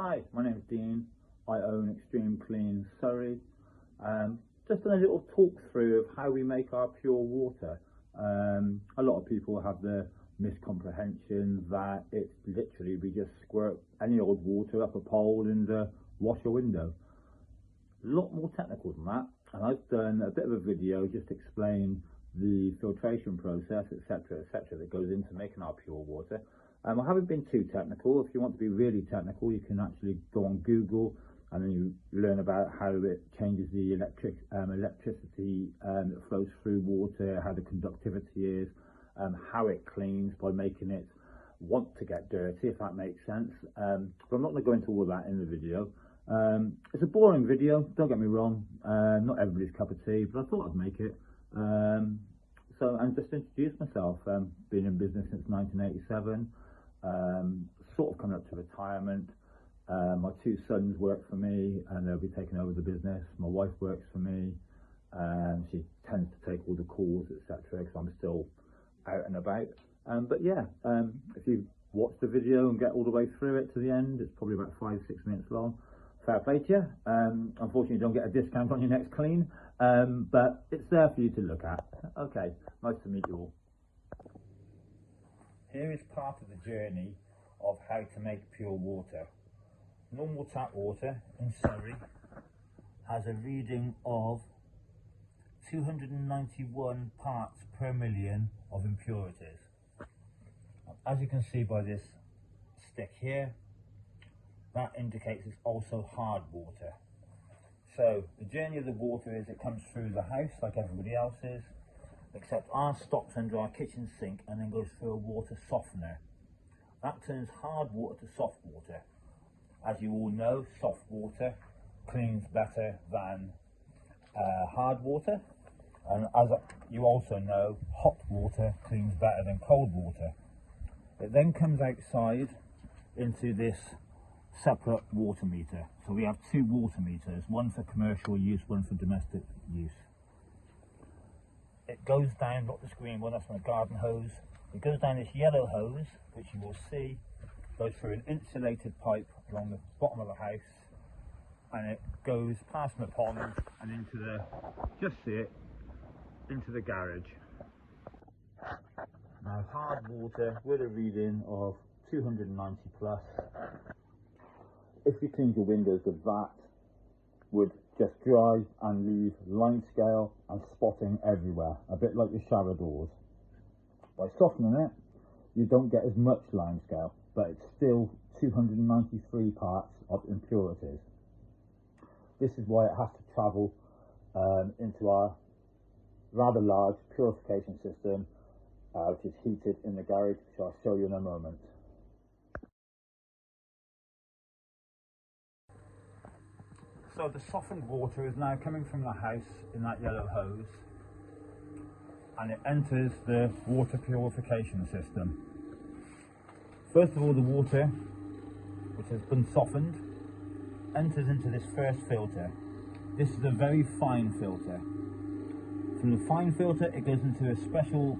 Hi, my name's Dean. I own Extremeclean-Surrey. Just a little talk through of how we make our pure water. A lot of people have the miscomprehension that it's literally we just squirt any old water up a pole and wash a window. A lot more technical than that, and I've done a bit of a video just to explain the filtration process, etc., that goes into making our pure water. I haven't been too technical. If you want to be really technical, you can actually go on Google and then you learn about how it changes the electricity that flows through water, how the conductivity is, how it cleans by making it want to get dirty, if that makes sense. But I'm not going to go into all that in the video. It's a boring video, don't get me wrong. Not everybody's cup of tea, but I thought I'd make it. So I'm just introduce myself. Been in business since 1987. Sort of coming up to retirement. My two sons work for me and they'll be taking over the business. My wife works for me and she tends to take all the calls, etc., because I'm still out and about. But yeah, if you watch the video and get all the way through it to the end, it's probably about 5-6 minutes long. Fair play to you. Unfortunately, you don't get a discount on your next clean, but it's there for you to look at. Okay, nice to meet you all. Here is part of the journey of how to make pure water. Normal tap water in Surrey has a reading of 291 parts per million of impurities. As you can see by this stick here, that indicates it's also hard water. So the journey of the water is it comes through the house like everybody else's, except ours stops under our kitchen sink and then goes through a water softener. That turns hard water to soft water. As you all know, soft water cleans better than hard water, and as you also know, hot water cleans better than cold water. It then comes outside into this separate water meter. So we have two water meters, one for commercial use, one for domestic use. It goes down, not this green one, that's my garden hose. It goes down this yellow hose, which you will see goes through an insulated pipe along the bottom of the house, and it goes past my pond and into the, just see it, into the garage. Now hard water with a reading of 290 plus. If you cleaned your windows with that, would just dry and leave line scale and spotting everywhere, a bit like your shower doors. By softening it, you don't get as much line scale, but it's still 293 parts of impurities. This is why it has to travel into our rather large purification system, which is heated in the garage, which I'll show you in a moment. So the softened water is now coming from the house in that yellow hose, and it enters the water purification system. First of all, the water, which has been softened, enters into this first filter. This is a very fine filter. From the fine filter, it goes into a special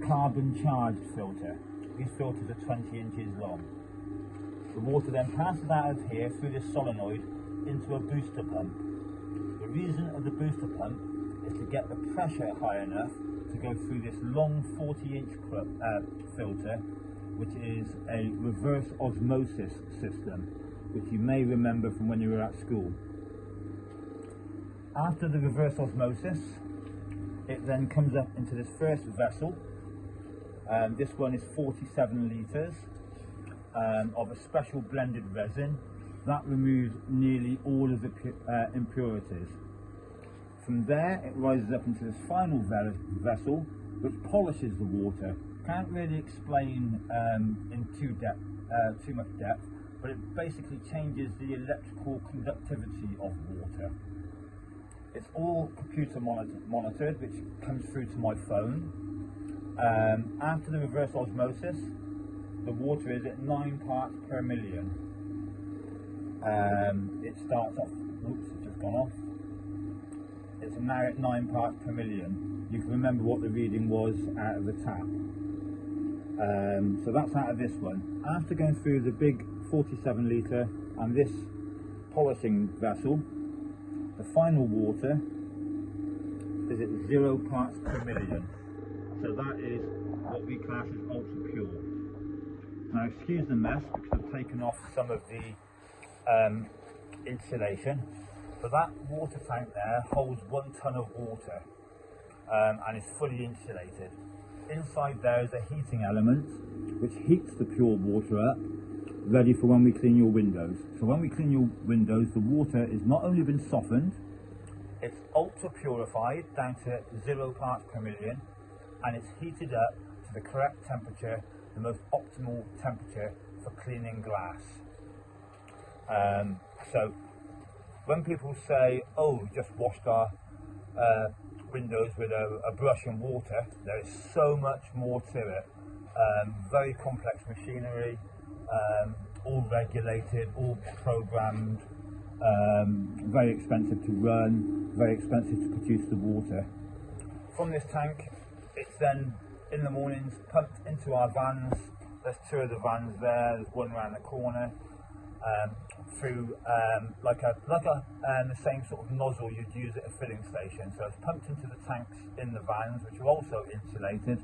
carbon charged filter. These filters are 20 inches long. The water then passes out of here through this solenoid into a booster pump. The reason of the booster pump is to get the pressure high enough to go through this long 40-inch filter, which is a reverse osmosis system, which you may remember from when you were at school. After the reverse osmosis, it then comes up into this first vessel. This one is 47 litres of a special blended resin. That removes nearly all of the impurities. From there, it rises up into this final vessel, which polishes the water. Can't really explain in too much depth, but it basically changes the electrical conductivity of water. It's all computer monitored, which comes through to my phone. After the reverse osmosis, the water is at 9 parts per million. It starts off, oops, it's just gone off. It's now at 9 parts per million. You can remember what the reading was out of the tap. So that's out of this one. After going through the big 47 litre, and this polishing vessel, the final water is at 0 parts per million. So that is what we class as ultra pure. Now excuse the mess because I've taken off some of the insulation, but that water tank there holds 1 tonne of water and is fully insulated. Inside there is a heating element which heats the pure water up, ready for when we clean your windows. So when we clean your windows, the water is not only been softened, it's ultra purified down to 0 parts per million, and it's heated up to the correct temperature, the most optimal temperature for cleaning glass. So when people say, oh, we just washed our windows with a brush and water, there is so much more to it. Very complex machinery, all regulated, all programmed, very expensive to run, very expensive to produce the water. From this tank, it's then in the mornings pumped into our vans. There's 2 of the vans there, there's one around the corner, through the same sort of nozzle you'd use at a filling station. So it's pumped into the tanks in the vans, which are also insulated,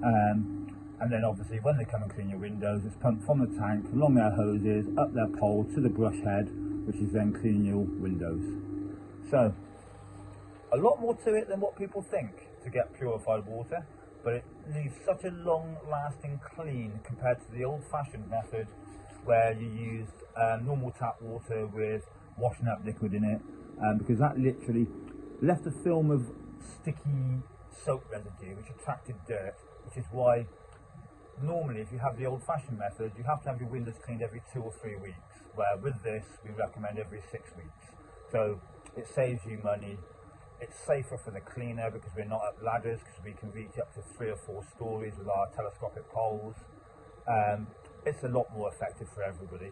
and then obviously when they come and clean your windows, it's pumped from the tank along their hoses up their pole to the brush head, which is then cleaning your windows. So a lot more to it than what people think to get purified water, but it leaves such a long lasting clean compared to the old-fashioned method where you used normal tap water with washing up liquid in it, because that literally left a film of sticky soap residue which attracted dirt, which is why normally if you have the old-fashioned method you have to have your windows cleaned every 2 or 3 weeks, where with this we recommend every 6 weeks. So it saves you money, it's safer for the cleaner because we're not up ladders, because we can reach up to 3 or 4 stories with our telescopic poles. It's a lot more effective for everybody.